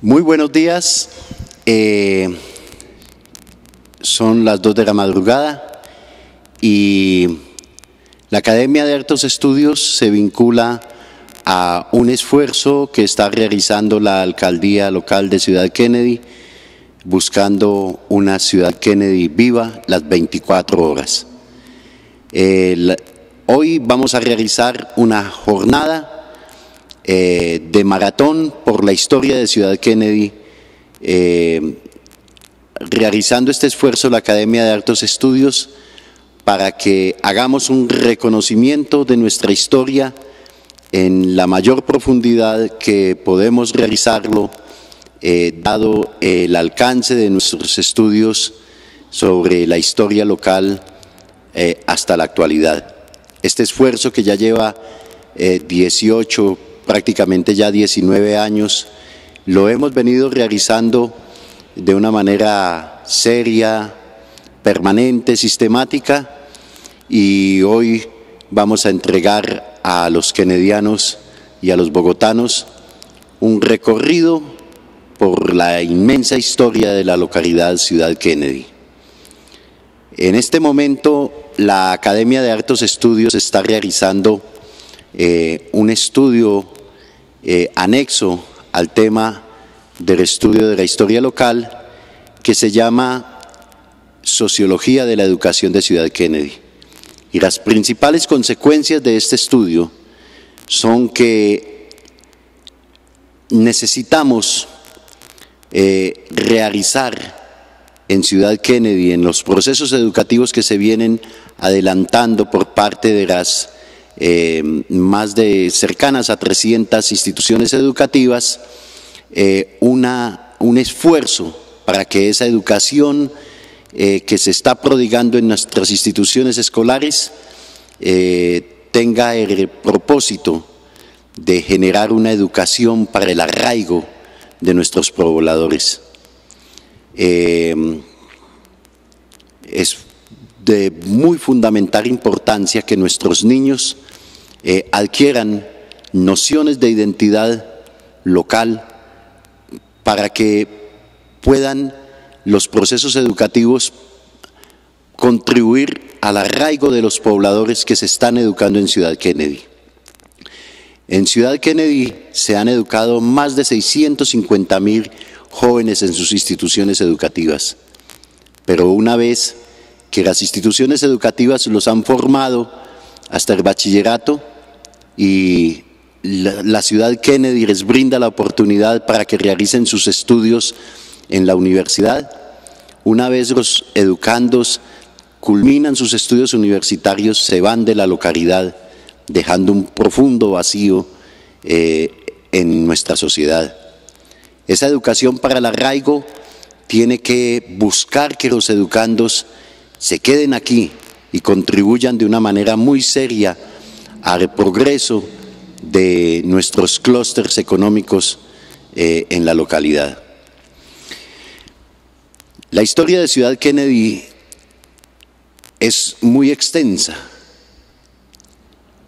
Muy buenos días. Son las 2 de la madrugada y la Academia de Altos Estudios se vincula a un esfuerzo que está realizando la Alcaldía Local de Ciudad Kennedy, buscando una Ciudad Kennedy viva las 24 horas. Hoy vamos a realizar una jornada de maratón por la historia de Ciudad Kennedy. Realizando este esfuerzo la Academia de Altos Estudios para que hagamos un reconocimiento de nuestra historia en la mayor profundidad que podemos realizarlo, dado el alcance de nuestros estudios sobre la historia local hasta la actualidad. Este esfuerzo, que ya lleva 18, prácticamente ya 19 años, lo hemos venido realizando de una manera seria, permanente, sistemática, y hoy vamos a entregar a los kennedianos y a los bogotanos un recorrido por la inmensa historia de la localidad Ciudad Kennedy. En este momento, la Academia de Altos Estudios está realizando un estudio anexo al tema del estudio de la historia local, que se llama Sociología de la Educación de Ciudad Kennedy. Y las principales consecuencias de este estudio son que necesitamos realizar en Ciudad Kennedy, en los procesos educativos que se vienen adelantando por parte de las más de cercanas a 300 instituciones educativas, un esfuerzo para que esa educación que se está prodigando en nuestras instituciones escolares tenga el propósito de generar una educación para el arraigo de nuestros pobladores. Es de muy fundamental importancia que nuestros niños adquieran nociones de identidad local para que puedan los procesos educativos contribuir al arraigo de los pobladores que se están educando en Ciudad Kennedy. En Ciudad Kennedy se han educado más de 650,000 jóvenes en sus instituciones educativas, pero una vez que las instituciones educativas los han formado hasta el bachillerato y la Ciudad Kennedy les brinda la oportunidad para que realicen sus estudios en la universidad, una vez los educandos culminan sus estudios universitarios, se van de la localidad, dejando un profundo vacío en nuestra sociedad. Esa educación para el arraigo tiene que buscar que los educandos se queden aquí y contribuyan de una manera muy seria al progreso de nuestros clústeres económicos en la localidad. La historia de Ciudad Kennedy es muy extensa.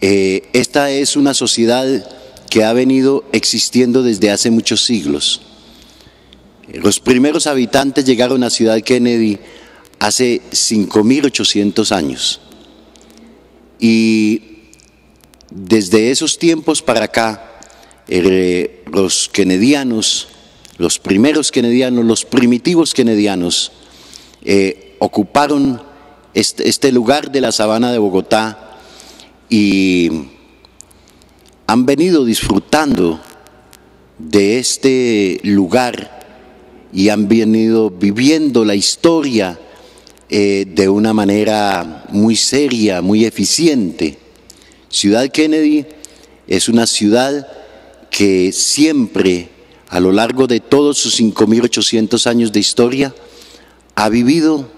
Esta es una sociedad que ha venido existiendo desde hace muchos siglos. Los primeros habitantes llegaron a Ciudad Kennedy hace 5.800 años y desde esos tiempos para acá los kennedianos, los primeros kennedianos, los primitivos kennedianos ocuparon este lugar de la sabana de Bogotá y han venido disfrutando de este lugar y han venido viviendo la historia de una manera muy seria, muy eficiente. Ciudad Kennedy es una ciudad que siempre, a lo largo de todos sus 5.800 años de historia, ha vivido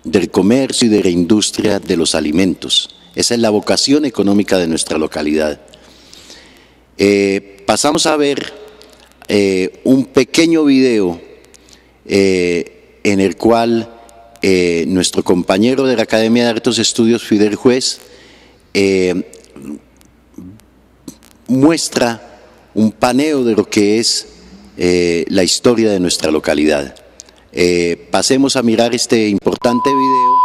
del comercio y de la industria de los alimentos. Esa es la vocación económica de nuestra localidad. Pasamos a ver un pequeño video en el cual nuestro compañero de la Academia de Altos Estudios, Fidel Juez, muestra un paneo de lo que es la historia de nuestra localidad. Pasemos a mirar este importante video.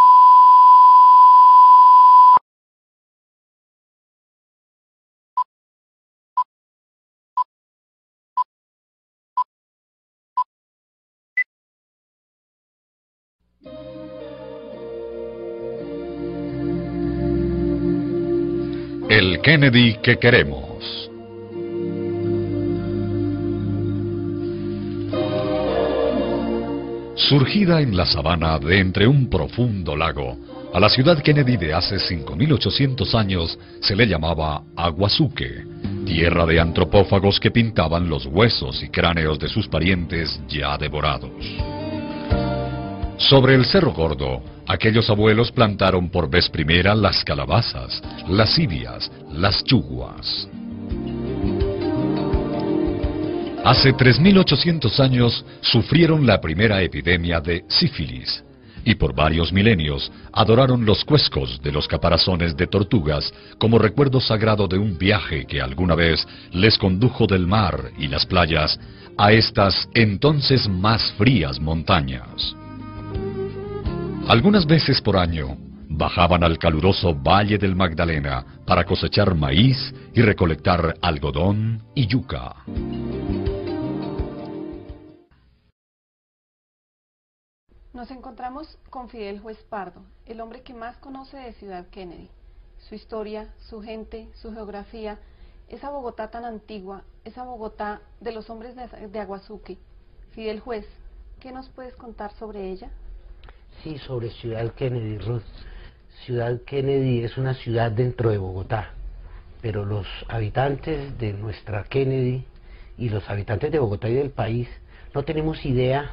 El Kennedy que queremos. Surgida en la sabana de entre un profundo lago, a la ciudad Kennedy de hace 5.800 años se le llamaba Aguazuque, tierra de antropófagos que pintaban los huesos y cráneos de sus parientes ya devorados. Sobre el Cerro Gordo, aquellos abuelos plantaron por vez primera las calabazas, las civias, las chuguas. Hace 3.800 años sufrieron la primera epidemia de sífilis y por varios milenios adoraron los cuescos de los caparazones de tortugas como recuerdo sagrado de un viaje que alguna vez les condujo del mar y las playas a estas entonces más frías montañas. Algunas veces por año bajaban al caluroso Valle del Magdalena para cosechar maíz y recolectar algodón y yuca. Nos encontramos con Fidel Juez Pardo, el hombre que más conoce de Ciudad Kennedy. Su historia, su gente, su geografía, esa Bogotá tan antigua, esa Bogotá de los hombres de Aguazuque. Fidel Juez, ¿qué nos puedes contar sobre ella? Sí, sobre Ciudad Kennedy, Ruth. Ciudad Kennedy es una ciudad dentro de Bogotá, pero los habitantes de nuestra Kennedy y los habitantes de Bogotá y del país no tenemos idea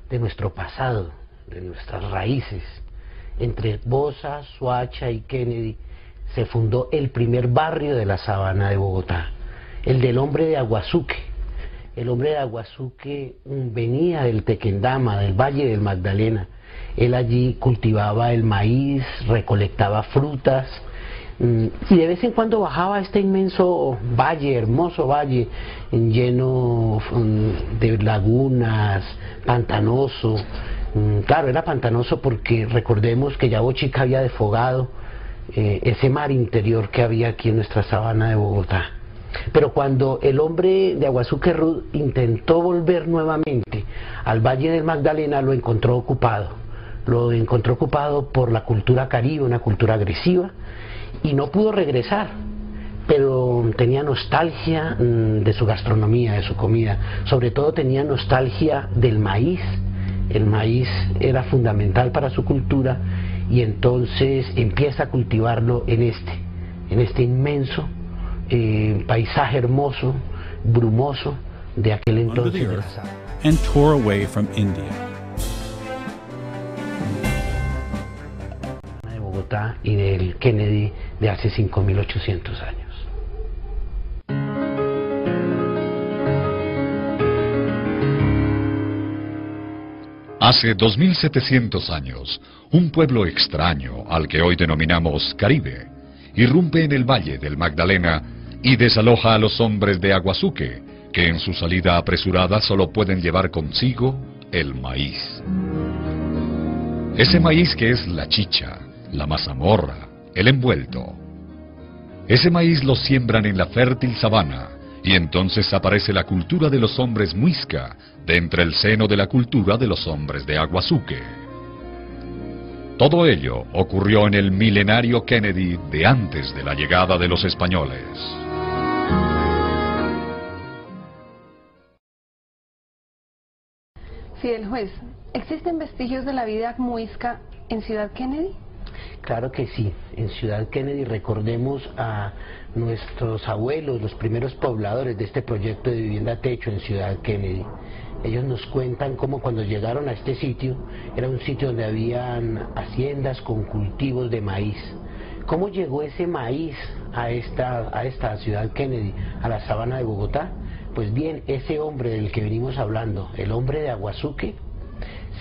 de nuestro pasado, de nuestras raíces. Entre Bosa, Soacha y Kennedy se fundó el primer barrio de la sabana de Bogotá, el del hombre de Aguazuque. El hombre de Aguazuque venía del Tequendama, del Valle del Magdalena. Él allí cultivaba el maíz, recolectaba frutas y de vez en cuando bajaba a este inmenso valle, hermoso valle, lleno de lagunas, pantanoso. Claro, era pantanoso porque recordemos que ya Bochica había desfogado ese mar interior que había aquí en nuestra sabana de Bogotá. Pero cuando el hombre de Aguazuque Ruth intentó volver nuevamente al Valle del Magdalena, lo encontró ocupado. Lo encontró ocupado por la cultura caribe, una cultura agresiva, y no pudo regresar. Pero tenía nostalgia de su gastronomía, de su comida. Sobre todo tenía nostalgia del maíz. El maíz era fundamental para su cultura y entonces empieza a cultivarlo en este inmenso paisaje hermoso, brumoso de aquel entonces de la sabana. And tore away from India. De Bogotá y del Kennedy de hace 5.800 años. Hace 2.700 años, un pueblo extraño al que hoy denominamos Caribe, irrumpe en el Valle del Magdalena y desaloja a los hombres de Aguazuque, que en su salida apresurada solo pueden llevar consigo el maíz. Ese maíz que es la chicha, la mazamorra, el envuelto. Ese maíz lo siembran en la fértil sabana, y entonces aparece la cultura de los hombres muisca, de entre el seno de la cultura de los hombres de Aguazuque. Todo ello ocurrió en el milenario Kennedy de antes de la llegada de los españoles. Fidel Juez, ¿existen vestigios de la vida muisca en Ciudad Kennedy? Claro que sí. En Ciudad Kennedy recordemos a nuestros abuelos, los primeros pobladores de este proyecto de vivienda techo en Ciudad Kennedy. Ellos nos cuentan cómo cuando llegaron a este sitio, era un sitio donde habían haciendas con cultivos de maíz. ¿Cómo llegó ese maíz a esta Ciudad Kennedy, a la sabana de Bogotá? Pues bien, ese hombre del que venimos hablando, el hombre de Aguazuque,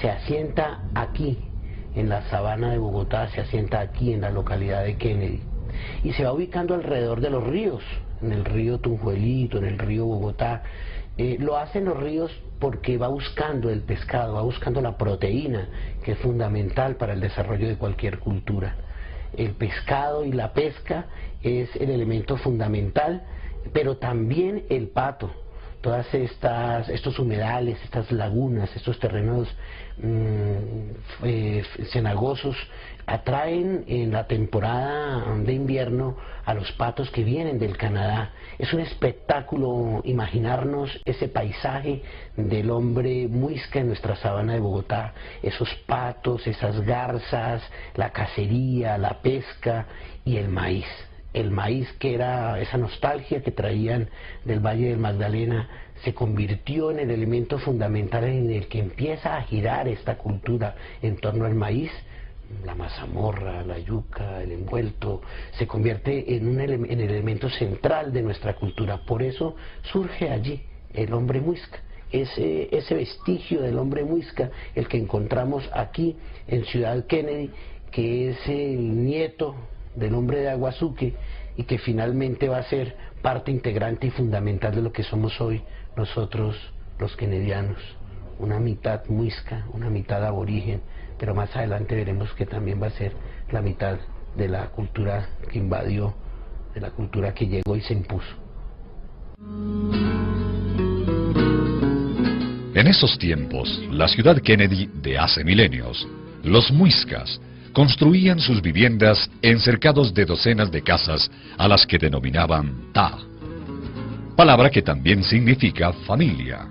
se asienta aquí, en la sabana de Bogotá, se asienta aquí en la localidad de Kennedy y se va ubicando alrededor de los ríos en el río Tunjuelito, en el río Bogotá. Lo hace en los ríos porque va buscando el pescado, va buscando la proteína, que es fundamental para el desarrollo de cualquier cultura. El pescado y la pesca es el elemento fundamental, pero también el pato. Todas estos humedales, estas lagunas, estos terrenos cenagosos atraen en la temporada de invierno a los patos que vienen del Canadá. Es un espectáculo imaginarnos ese paisaje del hombre muisca en nuestra sabana de Bogotá, esos patos, esas garzas, la cacería, la pesca y el maíz. El maíz, que era esa nostalgia que traían del Valle del Magdalena, se convirtió en el elemento fundamental en el que empieza a girar esta cultura en torno al maíz. La mazamorra, la yuca, el envuelto, se convierte en el elemento central de nuestra cultura. Por eso surge allí el hombre muisca. Ese vestigio del hombre muisca, el que encontramos aquí en Ciudad Kennedy, que es el nieto del hombre de Aguazuque y que finalmente va a ser parte integrante y fundamental de lo que somos hoy nosotros los kennedianos, una mitad muisca, una mitad aborigen, pero más adelante veremos que también va a ser la mitad de la cultura que invadió, de la cultura que llegó y se impuso. En esos tiempos, la ciudad Kennedy de hace milenios, los muiscas construían sus viviendas encercados de docenas de casas a las que denominaban ta, palabra que también significa familia.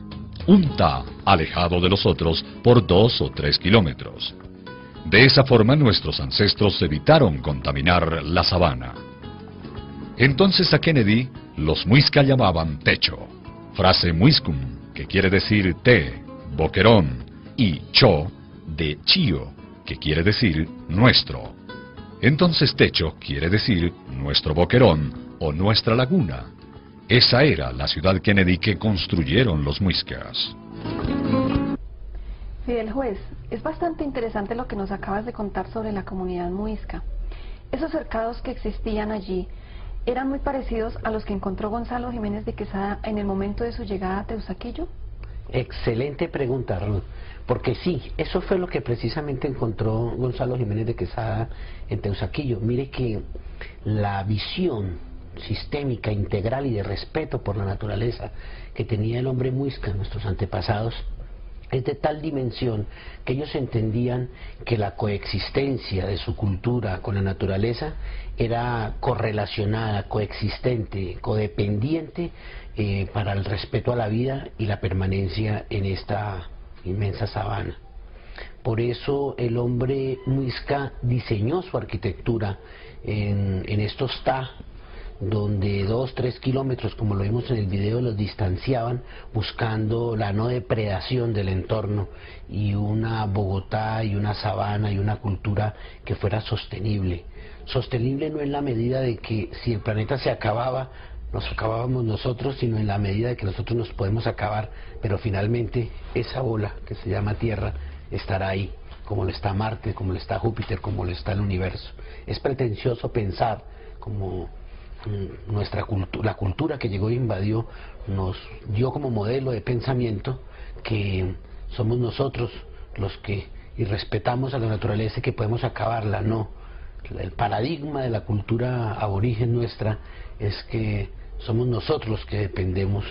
Un ta alejado de los otros por 2 o 3 kilómetros. De esa forma nuestros ancestros evitaron contaminar la sabana. Entonces a Kennedy los muisca llamaban techo, frase muiscum, que quiere decir té, boquerón, y cho, de chío, que quiere decir nuestro. Entonces techo quiere decir nuestro boquerón o nuestra laguna. Esa era la ciudad Kennedy que construyeron los muiscas. Fidel Juez, es bastante interesante lo que nos acabas de contar sobre la comunidad muisca. Esos cercados que existían allí eran muy parecidos a los que encontró Gonzalo Jiménez de Quesada en el momento de su llegada a Teusaquillo. Excelente pregunta, Ruth, porque sí, eso fue lo que precisamente encontró Gonzalo Jiménez de Quesada en Teusaquillo. Mire que la visión sistémica, integral y de respeto por la naturaleza que tenía el hombre muisca, nuestros antepasados, es de tal dimensión que ellos entendían que la coexistencia de su cultura con la naturaleza era correlacionada, coexistente, codependiente para el respeto a la vida y la permanencia en esta inmensa sabana. Por eso el hombre muisca diseñó su arquitectura en estos ta, donde 2-3 kilómetros, como lo vimos en el video, los distanciaban, buscando la no depredación del entorno y una Bogotá y una sabana y una cultura que fuera sostenible. Sostenible no en la medida de que si el planeta se acababa, nos acabábamos nosotros, sino en la medida de que nosotros nos podemos acabar, pero finalmente esa bola que se llama Tierra estará ahí, como lo está Marte, como lo está Júpiter, como lo está el universo. Es pretencioso pensar como la cultura que llegó e invadió nos dio como modelo de pensamiento que somos nosotros los que irrespetamos a la naturaleza y que podemos acabarla. No, el paradigma de la cultura aborigen nuestra es que somos nosotros los que dependemos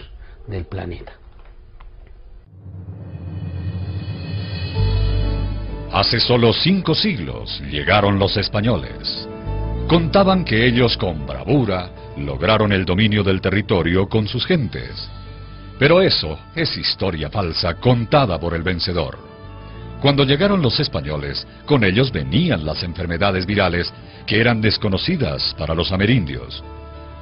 del planeta. Hace solo 5 siglos llegaron los españoles. Contaban que ellos con bravura lograron el dominio del territorio con sus gentes. Pero eso es historia falsa contada por el vencedor. Cuando llegaron los españoles, con ellos venían las enfermedades virales que eran desconocidas para los amerindios.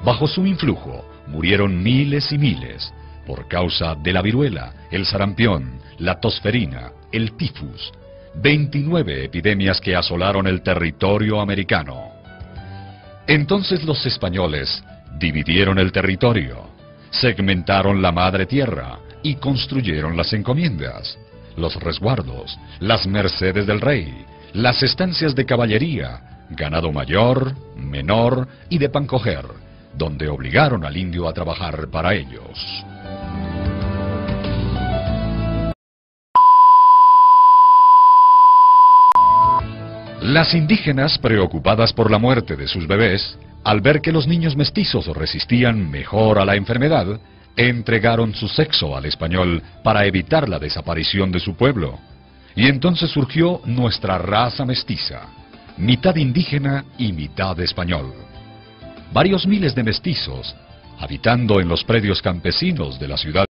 Bajo su influjo murieron miles y miles por causa de la viruela, el sarampión, la tosferina, el tifus, 29 epidemias que asolaron el territorio americano. Entonces los españoles dividieron el territorio, segmentaron la madre tierra y construyeron las encomiendas, los resguardos, las mercedes del rey, las estancias de caballería, ganado mayor, menor y de pan coger, donde obligaron al indio a trabajar para ellos. Las indígenas, preocupadas por la muerte de sus bebés, al ver que los niños mestizos resistían mejor a la enfermedad, entregaron su sexo al español para evitar la desaparición de su pueblo. Y entonces surgió nuestra raza mestiza, mitad indígena y mitad español. Varios miles de mestizos, habitando en los predios campesinos de la ciudad